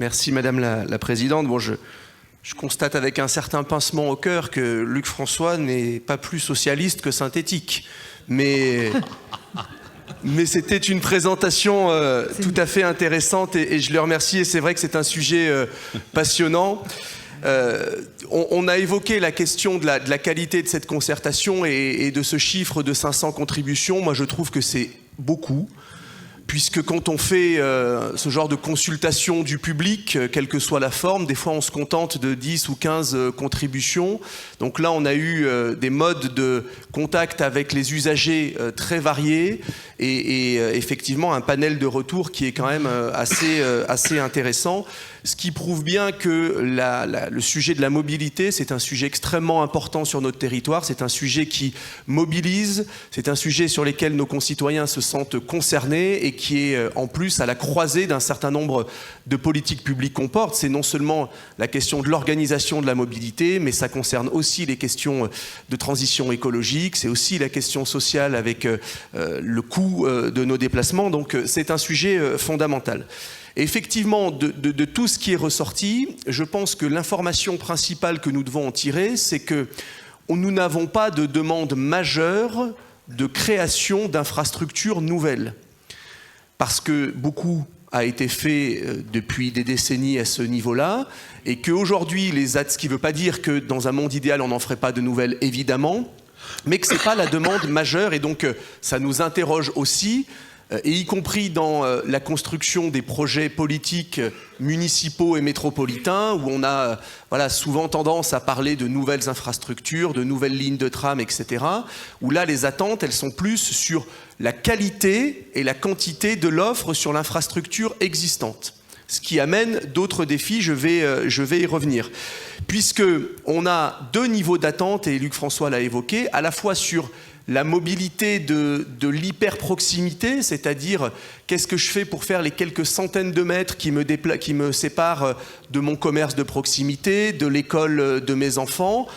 Merci Madame la Présidente. Bon, je constate avec un certain pincement au cœur que Luc François n'est pas plus socialiste que synthétique. Mais c'était une présentation tout à fait intéressante et je le remercie. Et c'est vrai que c'est un sujet passionnant. On a évoqué la question de la qualité de cette concertation et de ce chiffre de 500 contributions. Moi, je trouve que c'est beaucoup. Puisque quand on fait ce genre de consultation du public, quelle que soit la forme, des fois on se contente de 10 ou 15 contributions. Donc là, on a eu des modes de contact avec les usagers très variés et effectivement un panel de retour qui est quand même assez intéressant. Ce qui prouve bien que le sujet de la mobilité, c'est un sujet extrêmement important sur notre territoire. C'est un sujet qui mobilise, c'est un sujet sur lequel nos concitoyens se sentent concernés et qui est en plus à la croisée d'un certain nombre de politiques publiques qu'on porte. C'est non seulement la question de l'organisation de la mobilité, mais ça concerne aussi les questions de transition écologique, c'est aussi la question sociale avec le coût de nos déplacements. Donc c'est un sujet fondamental. Et effectivement, de tout ce qui est ressorti, je pense que l'information principale que nous devons en tirer, c'est que nous n'avons pas de demande majeure de création d'infrastructures nouvelles. Parce que beaucoup a été fait depuis des décennies à ce niveau-là, et qu'aujourd'hui, ce qui ne veut pas dire que dans un monde idéal, on n'en ferait pas de nouvelles, évidemment, mais que ce n'est pas la demande majeure, et donc ça nous interroge aussi, et y compris dans la construction des projets politiques municipaux et métropolitains, où on a souvent tendance à parler de nouvelles infrastructures, de nouvelles lignes de tram, etc., où là, les attentes, elles sont plus sur la qualité et la quantité de l'offre sur l'infrastructure existante. Ce qui amène d'autres défis, je vais y revenir. Puisqu'on a deux niveaux d'attente, et Luc François l'a évoqué, à la fois sur la mobilité de l'hyper-proximité, c'est-à-dire qu'est-ce que je fais pour faire les quelques centaines de mètres qui me séparent de mon commerce de proximité, de l'école de mes enfants,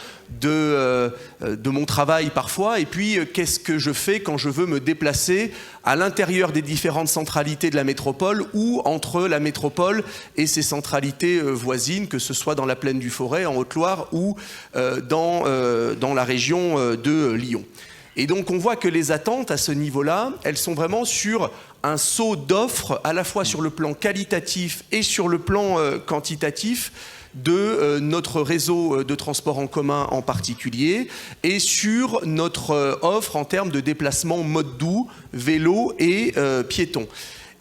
de mon travail parfois, et puis qu'est-ce que je fais quand je veux me déplacer à l'intérieur des différentes centralités de la métropole ou entre la métropole et ses centralités voisines, que ce soit dans la plaine du Forêt, en Haute-Loire ou dans la région de Lyon. Et donc on voit que les attentes à ce niveau-là, elles sont vraiment sur un saut d'offres, à la fois sur le plan qualitatif et sur le plan quantitatif, de notre réseau de transport en commun en particulier, et sur notre offre en termes de déplacement mode doux, vélo et piéton.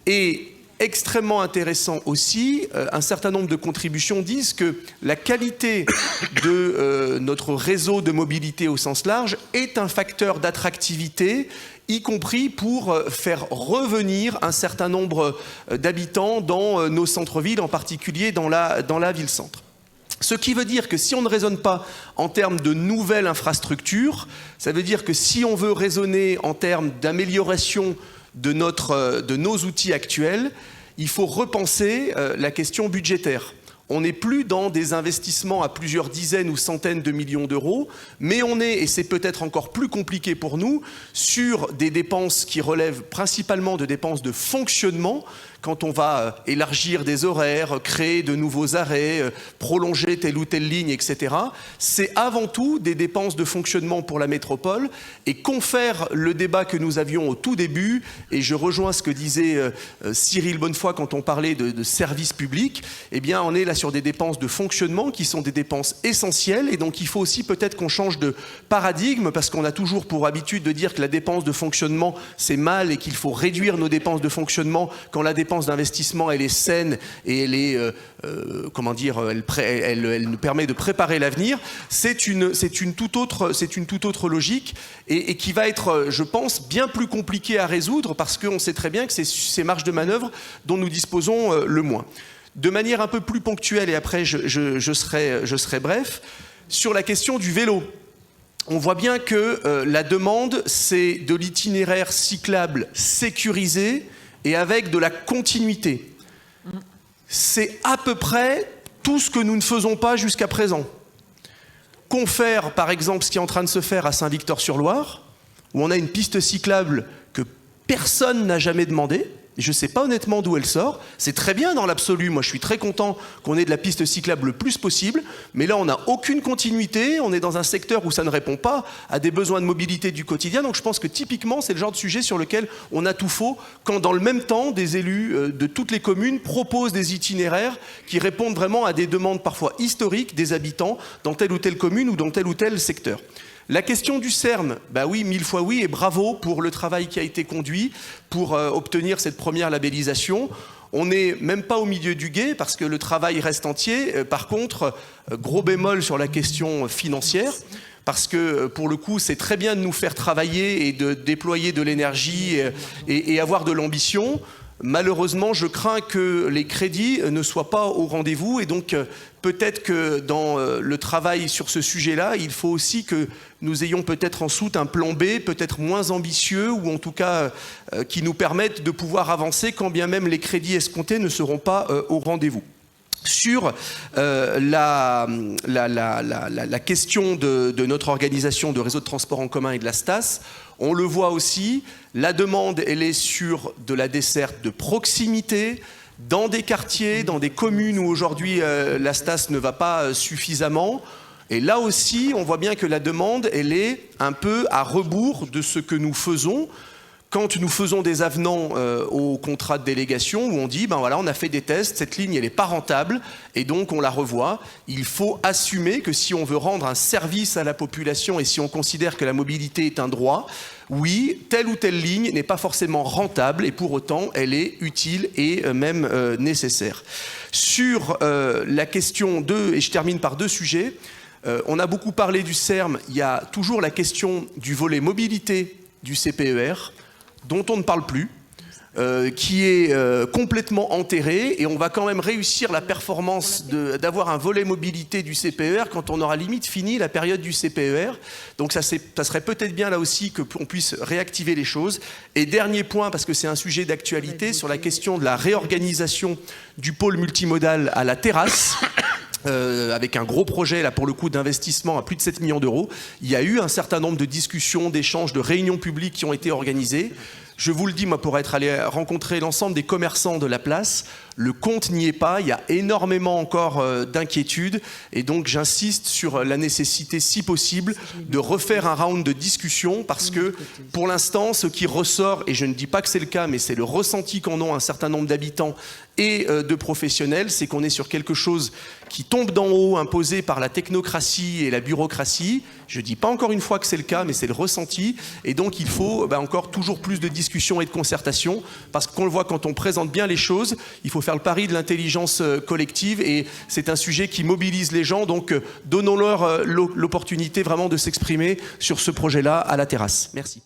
Et extrêmement intéressant aussi, un certain nombre de contributions disent que la qualité de notre réseau de mobilité au sens large est un facteur d'attractivité, y compris pour faire revenir un certain nombre d'habitants dans nos centres-villes, en particulier dans la ville-centre. Ce qui veut dire que si on ne raisonne pas en termes de nouvelles infrastructures, ça veut dire que si on veut raisonner en termes d'amélioration de nos outils actuels, il faut repenser la question budgétaire. On n'est plus dans des investissements à plusieurs dizaines ou centaines de millions d'euros, mais on est, et c'est peut-être encore plus compliqué pour nous, sur des dépenses qui relèvent principalement de dépenses de fonctionnement, quand on va élargir des horaires, créer de nouveaux arrêts, prolonger telle ou telle ligne, etc. C'est avant tout des dépenses de fonctionnement pour la métropole, et confère le débat que nous avions au tout début, et je rejoins ce que disait Cyril Bonnefoy quand on parlait de services publics, eh bien on est là sur des dépenses de fonctionnement qui sont des dépenses essentielles, et donc il faut aussi peut-être qu'on change de paradigme, parce qu'on a toujours pour habitude de dire que la dépense de fonctionnement c'est mal et qu'il faut réduire nos dépenses de fonctionnement quand la dépense d'investissement elle est saine et elle est elle nous permet de préparer l'avenir. C'est une toute autre logique et qui va être, je pense, bien plus compliquée à résoudre, parce qu'on sait très bien que c'est ces marges de manœuvre dont nous disposons le moins. De manière un peu plus ponctuelle, et après je serai bref, sur la question du vélo. On voit bien que la demande, c'est de l'itinéraire cyclable sécurisé et avec de la continuité. C'est à peu près tout ce que nous ne faisons pas jusqu'à présent. Confère, par exemple, ce qui est en train de se faire à Saint-Victor-sur-Loire, où on a une piste cyclable que personne n'a jamais demandée, Je ne sais pas honnêtement d'où elle sort. C'est très bien dans l'absolu. Moi, je suis très content qu'on ait de la piste cyclable le plus possible. Mais là, on n'a aucune continuité. On est dans un secteur où ça ne répond pas à des besoins de mobilité du quotidien. Donc, je pense que typiquement, c'est le genre de sujet sur lequel on a tout faux quand, dans le même temps, des élus de toutes les communes proposent des itinéraires qui répondent vraiment à des demandes parfois historiques des habitants dans telle ou telle commune ou dans tel ou tel secteur. La question du CERM, bah oui, 1000 fois oui, et bravo pour le travail qui a été conduit pour obtenir cette première labellisation. On n'est même pas au milieu du gué parce que le travail reste entier. Par contre, gros bémol sur la question financière, parce que pour le coup, c'est très bien de nous faire travailler et de déployer de l'énergie et avoir de l'ambition. Malheureusement, je crains que les crédits ne soient pas au rendez-vous et donc peut-être que dans le travail sur ce sujet-là, il faut aussi que nous ayons peut-être en soute un plan B, peut-être moins ambitieux ou en tout cas qui nous permette de pouvoir avancer quand bien même les crédits escomptés ne seront pas au rendez-vous. Sur la question de notre organisation de réseau de transport en commun et de la STAS, on le voit aussi, la demande, elle est sur de la desserte de proximité, dans des quartiers, dans des communes où aujourd'hui la STAS ne va pas suffisamment. Et là aussi, on voit bien que la demande, elle est un peu à rebours de ce que nous faisons. Quand nous faisons des avenants au contrat de délégation où on dit, ben voilà, on a fait des tests, cette ligne, elle n'est pas rentable et donc on la revoit. Il faut assumer que si on veut rendre un service à la population et si on considère que la mobilité est un droit, oui, telle ou telle ligne n'est pas forcément rentable et pour autant, elle est utile et même nécessaire. Sur la question 2, et je termine par deux sujets, on a beaucoup parlé du CERM, il y a toujours la question du volet mobilité du CPER, dont on ne parle plus, qui est complètement enterré et on va quand même réussir la performance d'avoir un volet mobilité du CPER quand on aura limite fini la période du CPER. Donc ça serait peut-être bien là aussi qu'on puisse réactiver les choses. Et dernier point, parce que c'est un sujet d'actualité, sur la question de la réorganisation du pôle multimodal à la Terrasse. Avec un gros projet là pour le coup d'investissement à plus de 7 millions d'euros. Il y a eu un certain nombre de discussions, d'échanges, de réunions publiques qui ont été organisées. Je vous le dis, moi, pour être allé rencontrer l'ensemble des commerçants de la place, le compte n'y est pas, il y a énormément encore d'inquiétudes et donc j'insiste sur la nécessité, si possible, de refaire un round de discussion parce que pour l'instant, ce qui ressort, et je ne dis pas que c'est le cas, mais c'est le ressenti qu'en ont un certain nombre d'habitants et de professionnels, c'est qu'on est sur quelque chose qui tombe d'en haut, imposé par la technocratie et la bureaucratie. Je ne dis pas encore une fois que c'est le cas, mais c'est le ressenti. Et donc il faut encore toujours plus de discussion et de concertation, parce qu'on le voit quand on présente bien les choses, il faut faire le pari de l'intelligence collective, et c'est un sujet qui mobilise les gens, donc donnons-leur l'opportunité vraiment de s'exprimer sur ce projet-là à la Terrasse. Merci.